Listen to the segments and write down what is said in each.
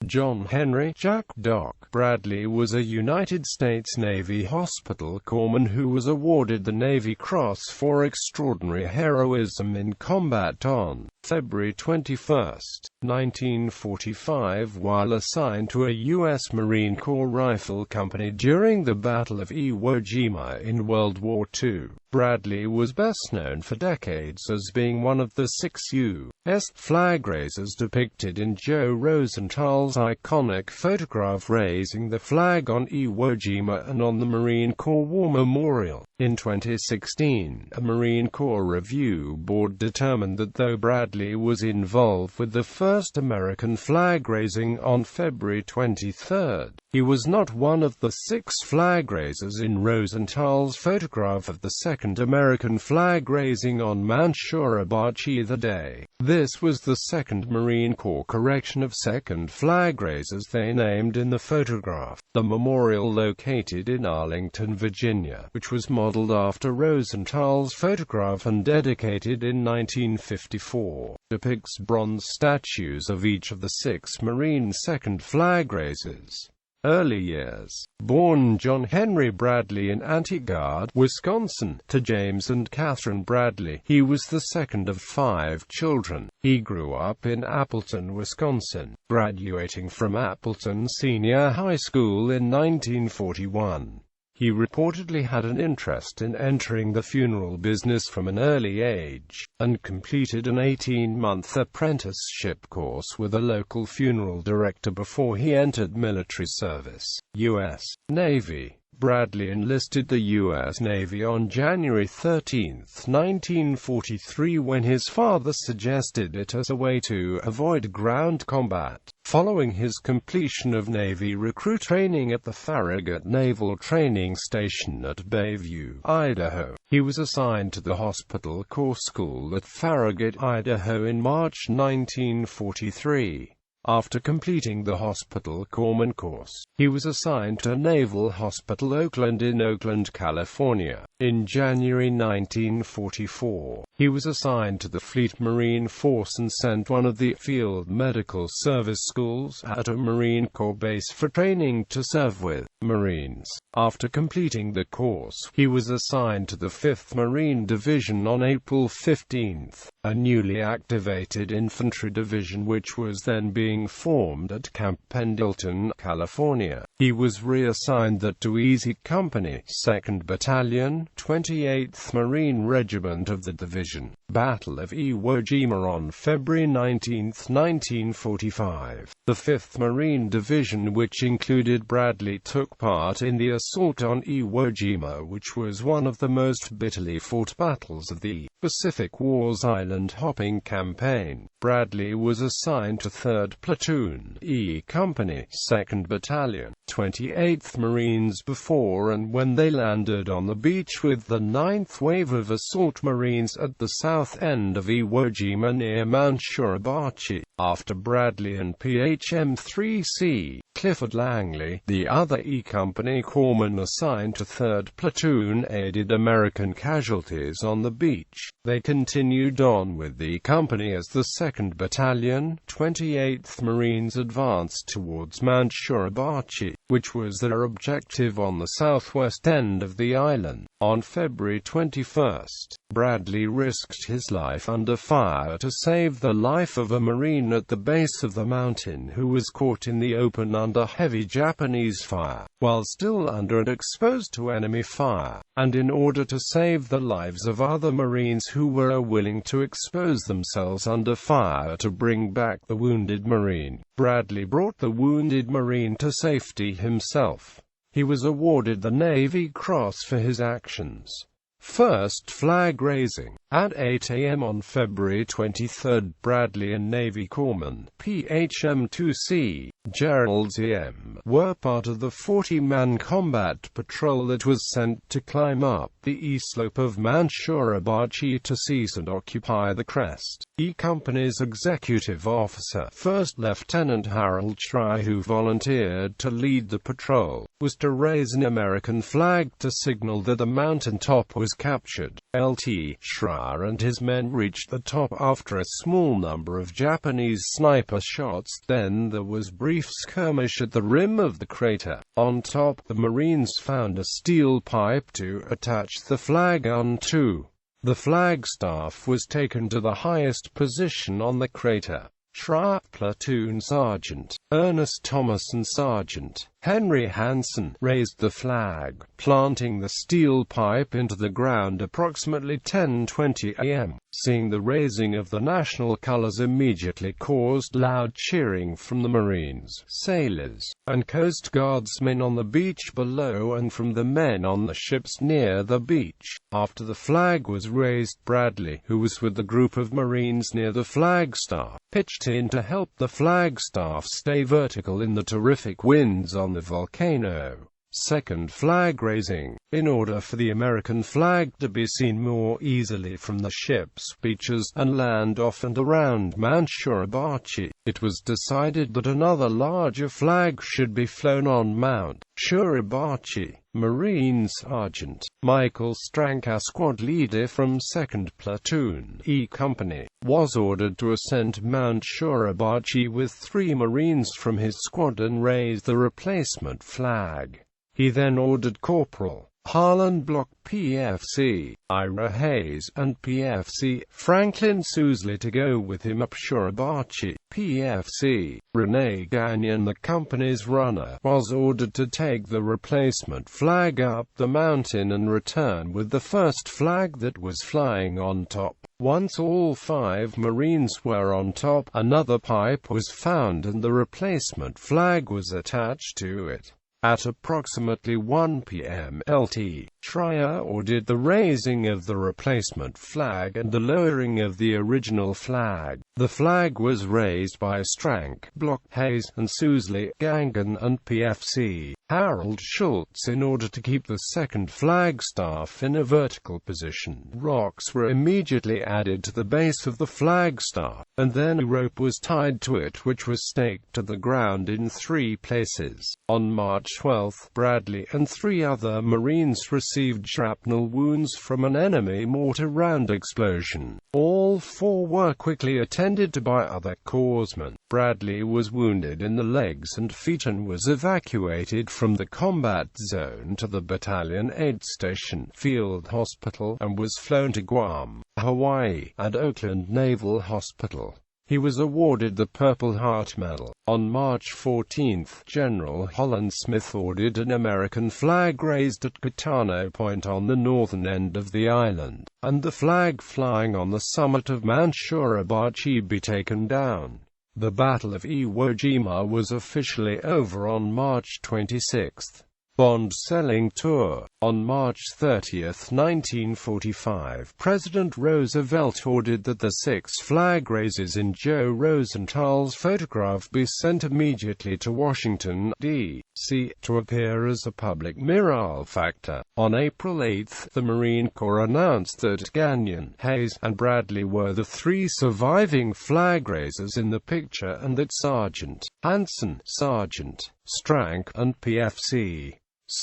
John Henry "Jack Doc" Bradley was a United States Navy hospital corpsman who was awarded the Navy Cross for extraordinary heroism in combat on February 21, 1945, while assigned to a U.S. Marine Corps rifle company during the Battle of Iwo Jima in World War II. Bradley was best known for decades as being one of the 6 U.S. flag-raisers depicted in Joe Rosenthal's iconic photograph raising the flag on Iwo Jima and on the Marine Corps War Memorial. In 2016, a Marine Corps review board determined that though Bradley was involved with the first American flag raising on February 23, he was not one of the 6 flag raisers in Rosenthal's photograph of the second American flag raising on Mount Shurabachi that day. This was the second Marine Corps correction of second flag raisers they named in the photograph. The memorial, located in Arlington, Virginia, which was modeled after Rosenthal's photograph and dedicated in 1954, depicts bronze statues of each of the 6 Marine second flag raisers. Early years. Born John Henry Bradley in Antigua, Wisconsin, to James and Catherine Bradley, he was the second of 5 children. He grew up in Appleton, Wisconsin, graduating from Appleton Senior High School in 1941. He reportedly had an interest in entering the funeral business from an early age, and completed an 18-month apprenticeship course with a local funeral director before he entered military service. U.S. Navy. Bradley enlisted the U.S. Navy on January 13, 1943 when his father suggested it as a way to avoid ground combat. Following his completion of Navy recruit training at the Farragut Naval Training Station at Bayview, Idaho, he was assigned to the Hospital Corps School at Farragut, Idaho in March 1943. After completing the Hospital Corpsman course, he was assigned to Naval Hospital Oakland in Oakland, California. In January 1944, he was assigned to the Fleet Marine Force and sent one of the field medical service schools at a Marine Corps base for training to serve with Marines. After completing the course, he was assigned to the 5th Marine Division on April 15, a newly activated infantry division which was then being formed at Camp Pendleton, California. He was reassigned to Easy Company, 2nd Battalion, 28th Marine Regiment of the division. Battle of Iwo Jima on February 19, 1945. The 5th Marine Division, which included Bradley, took part in the assault on Iwo Jima, which was one of the most bitterly fought battles of the Pacific War's island-hopping campaign. Bradley was assigned to 3rd Platoon, E Company, 2nd Battalion, 28th Marines before and when they landed on the beach with the 9th Wave of Assault Marines at the south end of Iwo Jima near Mount Shurabachi. After Bradley and PHM-3C, Clifford Langley, the other E Company corpsman assigned to 3rd Platoon, aided American casualties on the beach, they continued on with the company as the 2nd Battalion, 28th Marines advanced towards Mount Shurabachi, which was their objective on the southwest end of the island. On February 21, Bradley risked his life under fire to save the life of a Marine at the base of the mountain who was caught in the open under heavy Japanese fire, while still under and exposed to enemy fire, and in order to save the lives of other Marines who were willing to expose themselves under fire to bring back the wounded Marine, Bradley brought the wounded Marine to safety himself. He was awarded the Navy Cross for his actions. First flag raising. At 8 a.m. on February 23, Bradley and Navy corpsman PHM-2C, Gerald Z.M., were part of the 40-man combat patrol that was sent to climb up the east slope of Mount Shurabachi to seize and occupy the crest. E Company's executive officer, First Lieutenant Harold Schrey, who volunteered to lead the patrol, was to raise an American flag to signal that the mountaintop was captured. Lt. Schreier and his men reached the top after a small number of Japanese sniper shots. Then there was brief skirmish at the rim of the crater. On top, the Marines found a steel pipe to attach the flag onto. The flagstaff was taken to the highest position on the crater. Schreier, Platoon Sergeant Ernest Thomas and Sergeant Henry Hansen raised the flag, planting the steel pipe into the ground approximately 10:20 a.m. Seeing the raising of the national colors immediately caused loud cheering from the Marines, sailors, and Coast Guardsmen on the beach below and from the men on the ships near the beach. After the flag was raised, Bradley, who was with the group of Marines near the flagstaff, pitched in to help the flagstaff stay vertical in the terrific winds on the volcano. Second flag raising. In order for the American flag to be seen more easily from the ship's beaches and land off and around Mount Shuribachi, it was decided that another larger flag should be flown on Mount Shuribachi. Marine Sergeant Michael Strank, a squad leader from 2nd Platoon E Company, was ordered to ascend Mount Shuribachi with 3 Marines from his squad and raise the replacement flag. He then ordered Corporal Harlan Block PFC, Ira Hayes, and PFC Franklin Sousley to go with him up Shuribachi. PFC Rene Gagnon, the company's runner, was ordered to take the replacement flag up the mountain and return with the first flag that was flying on top. Once all 5 Marines were on top, another pipe was found and the replacement flag was attached to it. At approximately 1 p.m. Lt. Schreier ordered the raising of the replacement flag and the lowering of the original flag. The flag was raised by Strank, Block, Hayes, and Sousley, Gagnon, and PFC Harold Schultz in order to keep the second flagstaff in a vertical position. Rocks were immediately added to the base of the flagstaff, and then a rope was tied to it which was staked to the ground in 3 places. On March 12, Bradley and 3 other Marines received shrapnel wounds from an enemy mortar round explosion. All 4 were quickly attended to by other corpsmen. Bradley was wounded in the legs and feet and was evacuated from the combat zone to the Battalion Aid Station Field Hospital and was flown to Guam, Hawaii, and Oakland Naval Hospital. He was awarded the Purple Heart Medal. On March 14, General Holland Smith ordered an American flag raised at Katano Point on the northern end of the island, and the flag flying on the summit of Mount Shuribachi be taken down. The Battle of Iwo Jima was officially over on March 26. Bond selling tour. On March 30, 1945, President Roosevelt ordered that the 6 flag raisers in Joe Rosenthal's photograph be sent immediately to Washington, D.C., to appear as a public morale factor. On April 8, the Marine Corps announced that Gagnon, Hayes, and Bradley were the 3 surviving flag raisers in the picture and that Sergeant Hansen, Sergeant Strank, and PFC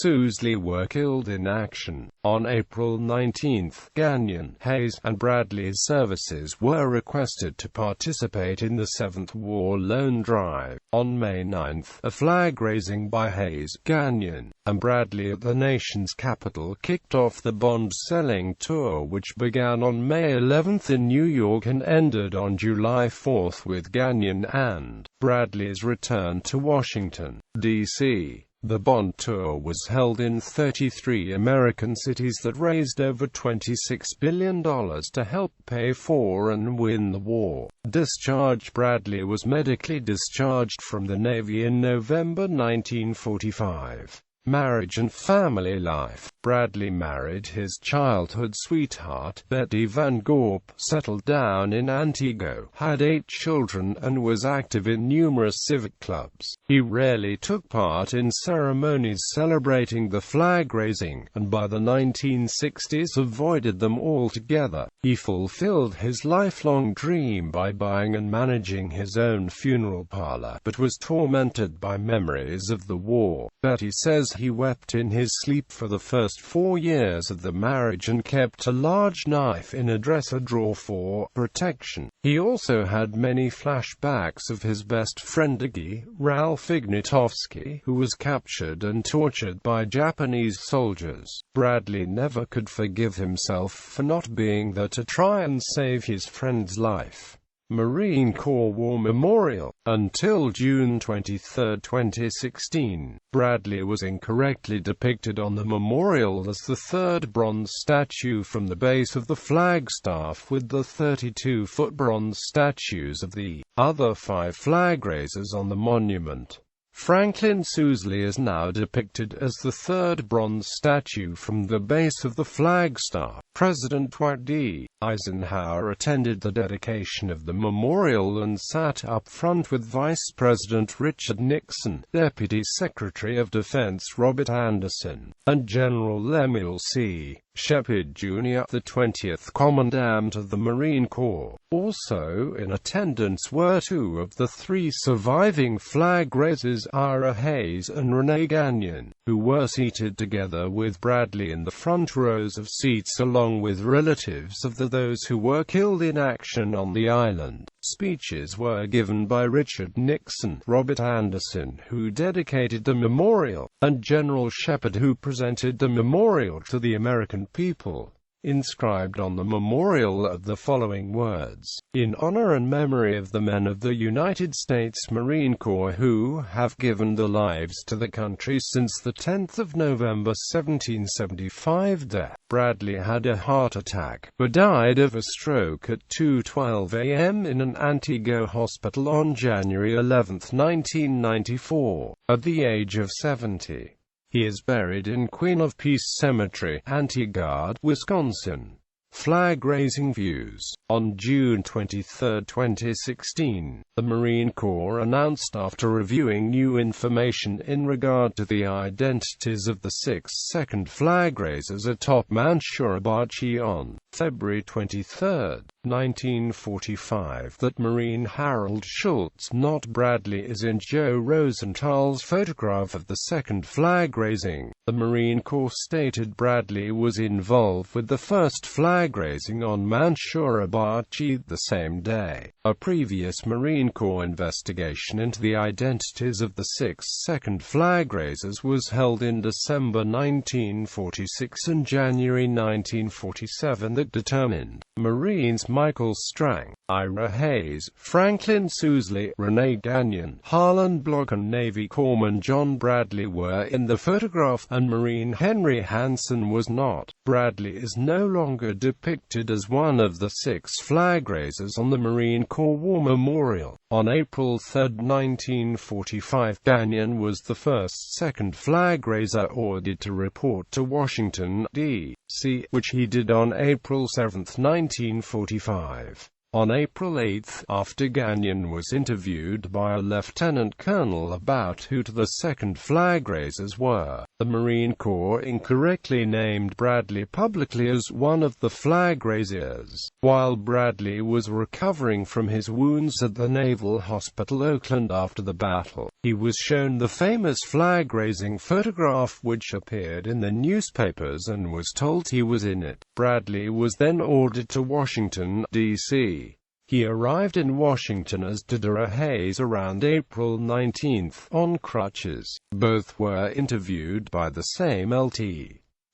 Sousley were killed in action. On April 19, Gagnon, Hayes, and Bradley's services were requested to participate in the 7th War Loan Drive. On May 9, a flag raising by Hayes, Gagnon, and Bradley at the nation's capital kicked off the bond selling tour, which began on May 11 in New York and ended on July 4 with Gagnon and Bradley's return to Washington, D.C. The Bond Tour was held in 33 American cities that raised over $26 billion to help pay for and win the war. Discharged. Bradley was medically discharged from the Navy in November 1945. Marriage and family life. Bradley married his childhood sweetheart, Betty Van Gorp, settled down in Antigua, had 8 children, and was active in numerous civic clubs. He rarely took part in ceremonies celebrating the flag raising, and by the 1960s avoided them altogether. He fulfilled his lifelong dream by buying and managing his own funeral parlor, but was tormented by memories of the war. Betty says he wept in his sleep for the first 4 years of the marriage and kept a large knife in a dresser drawer for protection. He also had many flashbacks of his best friend Iggy, Ralph Ignatowski, who was captured and tortured by Japanese soldiers. Bradley never could forgive himself for not being there to try and save his friend's life. Marine Corps War Memorial. Until June 23, 2016, Bradley was incorrectly depicted on the memorial as the third bronze statue from the base of the flagstaff, with the 32-foot bronze statues of the other 5 flag raisers on the monument. Franklin Sousley is now depicted as the third bronze statue from the base of the flagstaff. President Dwight D. Eisenhower attended the dedication of the memorial and sat up front with Vice President Richard Nixon, Deputy Secretary of Defense Robert Anderson, and General Lemuel C. Shepard, Jr., the 20th Commandant of the Marine Corps. Also in attendance were 2 of the 3 surviving flag raisers, Ira Hayes and Renee Gagnon, who were seated together with Bradley in the front rows of seats along with relatives of those who were killed in action on the island. Speeches were given by Richard Nixon, Robert Anderson, who dedicated the memorial, and General Shepard, who presented the memorial to the American people. Inscribed on the memorial are the following words: "In honor and memory of the men of the United States Marine Corps who have given their lives to the country since the 10th of November 1775. Death. Bradley had a heart attack, but died of a stroke at 2:12 a.m. in an Antigua hospital on January 11, 1994, at the age of 70. He is buried in Queen of Peace Cemetery, Antigua, Wisconsin. Flag-raising views. On June 23, 2016, the Marine Corps announced, after reviewing new information in regard to the identities of the 6 second flag raisers atop Mount Shurabachi on February 23, 1945, that Marine Harold Schultz, not Bradley, is in Joe Rosenthal's photograph of the second flag raising. The Marine Corps stated Bradley was involved with the first flag raising on Mount Shurabachi the same day. A previous Marine Corps investigation into the identities of the 6 second flag raisers was held in December 1946 and January 1947 that determined Marines Michael Strang, Ira Hayes, Franklin Sousley, Renee Gagnon, Harlan Block and Navy Corpsman John Bradley were in the photograph, and Marine Henry Hansen was not. Bradley is no longer depicted as one of the 6 flag raisers on the Marine Corps War Memorial. On April 3, 1945, Gagnon was the first second flag raiser ordered to report to Washington, D.C., which he did on April 7, 1945. On April 8, after Gagnon was interviewed by a lieutenant colonel about who the second flag raisers were, the Marine Corps incorrectly named Bradley publicly as one of the flag raisers. While Bradley was recovering from his wounds at the Naval Hospital Oakland after the battle, he was shown the famous flag-raising photograph which appeared in the newspapers and was told he was in it. Bradley was then ordered to Washington, D.C. He arrived in Washington as did Ira Hayes around April 19, on crutches. Both were interviewed by the same Lt.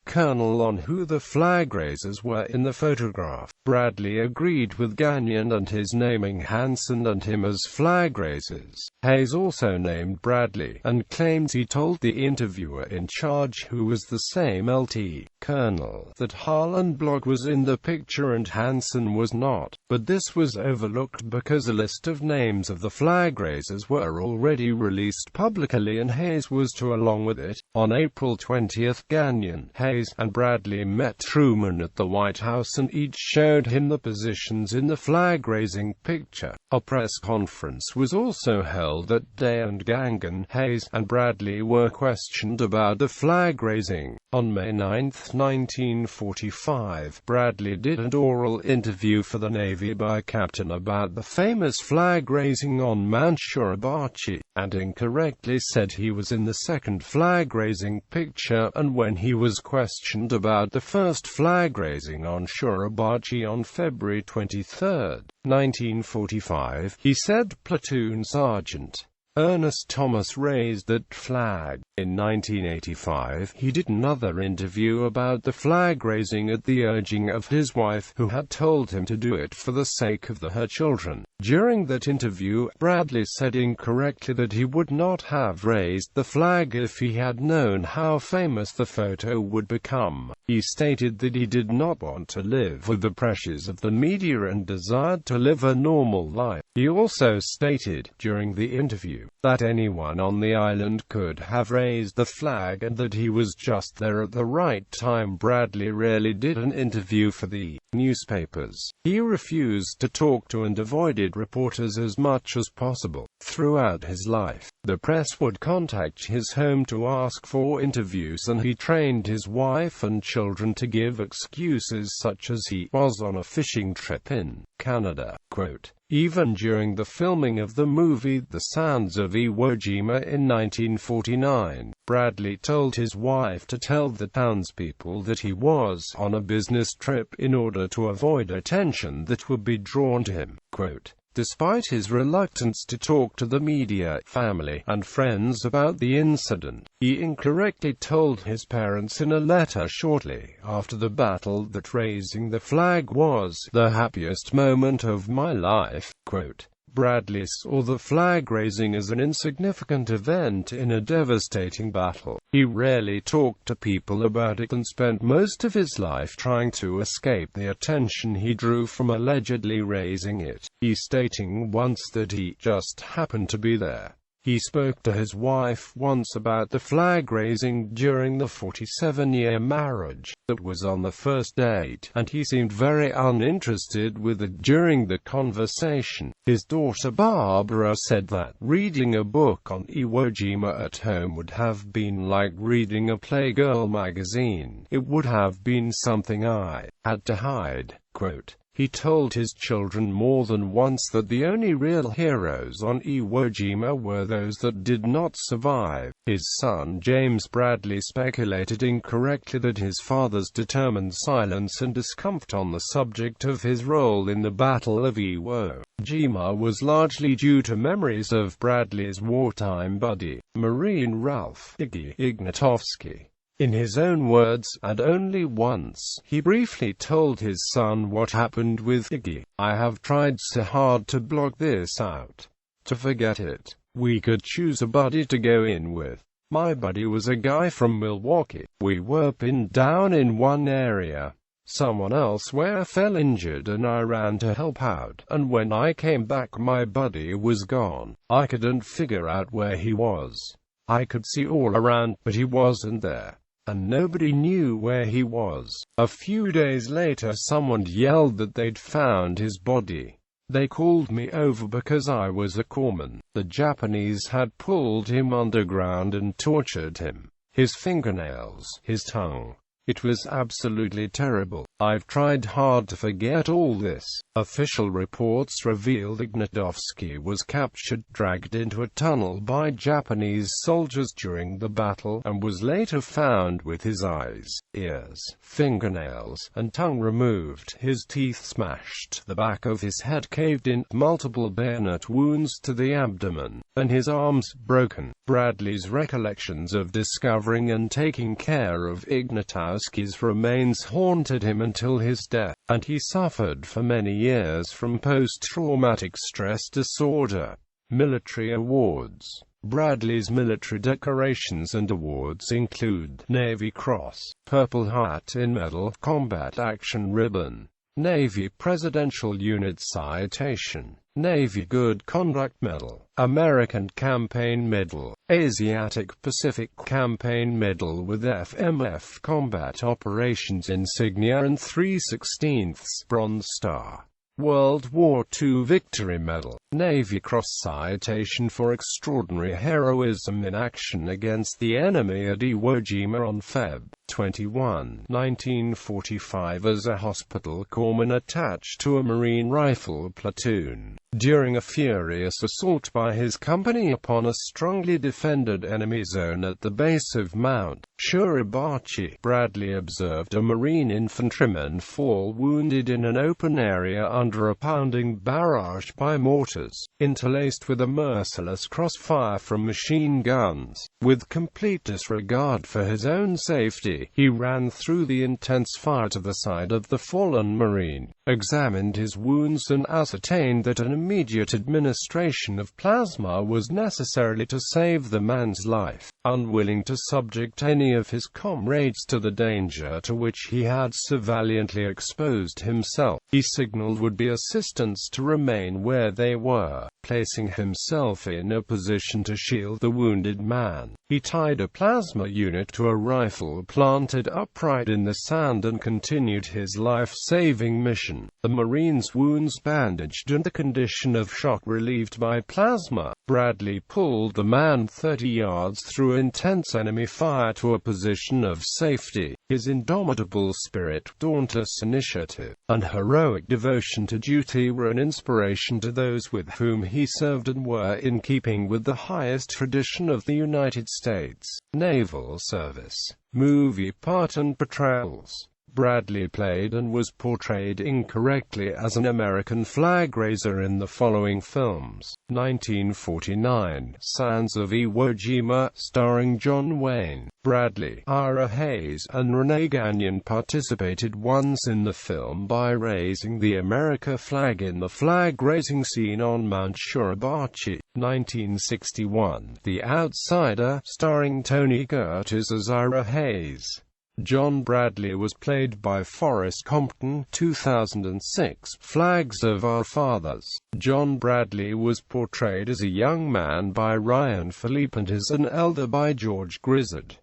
Colonel on who the flag raisers were in the photograph. Bradley agreed with Gagnon and his naming Hansen and him as flag raisers. Hayes also named Bradley, and claims he told the interviewer in charge, who was the same Lt. Colonel, that Harlan Block was in the picture and Hansen was not, but this was overlooked because a list of names of the flag raisers were already released publicly and Hayes was to along with it. On April 20, Gagnon, Hayes, and Bradley met Truman at the White House and each showed him the positions in the flag-raising picture. A press conference was also held that day, and Gangan, Hayes, and Bradley were questioned about the flag raising. On May 9, 1945, Bradley did an oral interview for the Navy by Captain about the famous flag raising on Mount Shurabachi, and incorrectly said he was in the second flag raising picture, and when he was questioned about the first flag raising on Shurabachi on February 23, 1945, he said Platoon Sergeant Ernest Thomas raised that flag. In 1985, he did another interview about the flag raising at the urging of his wife, who had told him to do it for the sake of her children. During that interview, Bradley said incorrectly that he would not have raised the flag if he had known how famous the photo would become. He stated that he did not want to live with the pressures of the media and desired to live a normal life. He also stated, during the interview, that anyone on the island could have raised the flag and that he was just there at the right time. Bradley rarely did an interview for the newspapers. He refused to talk to and avoided reporters as much as possible. Throughout his life, the press would contact his home to ask for interviews, and he trained his wife and children to give excuses such as he was on a fishing trip in Canada. Quote, even during the filming of the movie The Sands of Iwo Jima in 1949, Bradley told his wife to tell the townspeople that he was on a business trip in order to avoid attention that would be drawn to him. Quote, despite his reluctance to talk to the media, family, and friends about the incident, he incorrectly told his parents in a letter shortly after the battle that raising the flag was the happiest moment of my life. Quote, Bradley saw the flag raising as an insignificant event in a devastating battle. He rarely talked to people about it and spent most of his life trying to escape the attention he drew from allegedly raising it. He stating once that he just happened to be there. He spoke to his wife once about the flag raising during the 47-year marriage that was on the first date, and he seemed very uninterested with it during the conversation. His daughter Barbara said that reading a book on Iwo Jima at home would have been like reading a Playgirl magazine. It would have been something I had to hide. Quote, he told his children more than once that the only real heroes on Iwo Jima were those that did not survive. His son James Bradley speculated incorrectly that his father's determined silence and discomfort on the subject of his role in the Battle of Iwo Jima was largely due to memories of Bradley's wartime buddy, Marine Ralph Iggy Ignatowski. In his own words, and only once, he briefly told his son what happened with Iggy. I have tried so hard to block this out, to forget it. We could choose a buddy to go in with. My buddy was a guy from Milwaukee. We were pinned down in one area. Someone elsewhere fell injured and I ran to help out, and when I came back my buddy was gone. I couldn't figure out where he was. I could see all around, but he wasn't there. And nobody knew where he was. A few days later someone yelled that they'd found his body. They called me over because I was a corpsman. The Japanese had pulled him underground and tortured him. His fingernails, his tongue. It was absolutely terrible. I've tried hard to forget all this. Official reports revealed Ignatowski was captured, dragged into a tunnel by Japanese soldiers during the battle, and was later found with his eyes, ears, fingernails, and tongue removed, his teeth smashed, the back of his head caved in, multiple bayonet wounds to the abdomen, and his arms broken. Bradley's recollections of discovering and taking care of Ignatowski's remains haunted him until his death, and he suffered for many years from post-traumatic stress disorder. Military awards. Bradley's military decorations and awards include Navy Cross, Purple Heart in Medal, Combat Action Ribbon, Navy Presidential Unit Citation, Navy Good Conduct Medal, American Campaign Medal, Asiatic Pacific Campaign Medal with FMF Combat Operations Insignia and 3/16 Bronze Star. World War II Victory Medal, Navy Cross citation for extraordinary heroism in action against the enemy at Iwo Jima on Feb. 21, 1945 as a hospital corpsman attached to a Marine rifle platoon. During a furious assault by his company upon a strongly defended enemy zone at the base of Mount Shuribachi, Bradley observed a Marine infantryman fall wounded in an open area under a pounding barrage by mortars, interlaced with a merciless crossfire from machine guns. With complete disregard for his own safety, he ran through the intense fire to the side of the fallen Marine, examined his wounds and ascertained that an immediate administration of plasma was necessary to save the man's life. Unwilling to subject any of his comrades to the danger to which he had so valiantly exposed himself, he signaled would-be assistants to remain where they were, placing himself in a position to shield the wounded man. He tied a plasma unit to a rifle planted upright in the sand and continued his life-saving mission. The Marine's wounds bandaged and the condition of shock relieved by plasma, Bradley pulled the man 30 yards through intense enemy fire to a position of safety. His indomitable spirit, dauntless initiative, and heroic devotion to duty were an inspiration to those with whom he served and were in keeping with the highest tradition of the United States Naval Service. Movie part and portrayals. Bradley played and was portrayed incorrectly as an American flag raiser in the following films: 1949, Sands of Iwo Jima, starring John Wayne. Bradley, Ira Hayes, and Renee Gagnon participated once in the film by raising the America flag in the flag-raising scene on Mount Shuribachi. 1961, The Outsider, starring Tony Curtis as Ira Hayes. John Bradley was played by Forrest Compton. 2006, Flags of Our Fathers. John Bradley was portrayed as a young man by Ryan Philippe and as an elder by George Grizzard.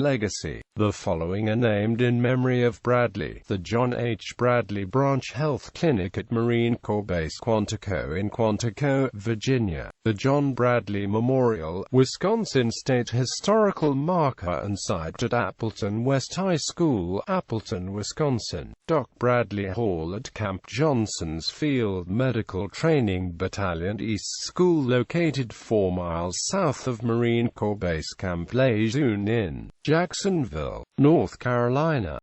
Legacy. The following are named in memory of Bradley: the John H. Bradley Branch Health Clinic at Marine Corps Base Quantico in Quantico, Virginia; the John Bradley Memorial, Wisconsin State Historical Marker and Site at Appleton West High School, Appleton, Wisconsin; Doc Bradley Hall at Camp Johnson's Field Medical Training Battalion East School located 4 miles south of Marine Corps Base Camp Lejeune in Jacksonville, North Carolina.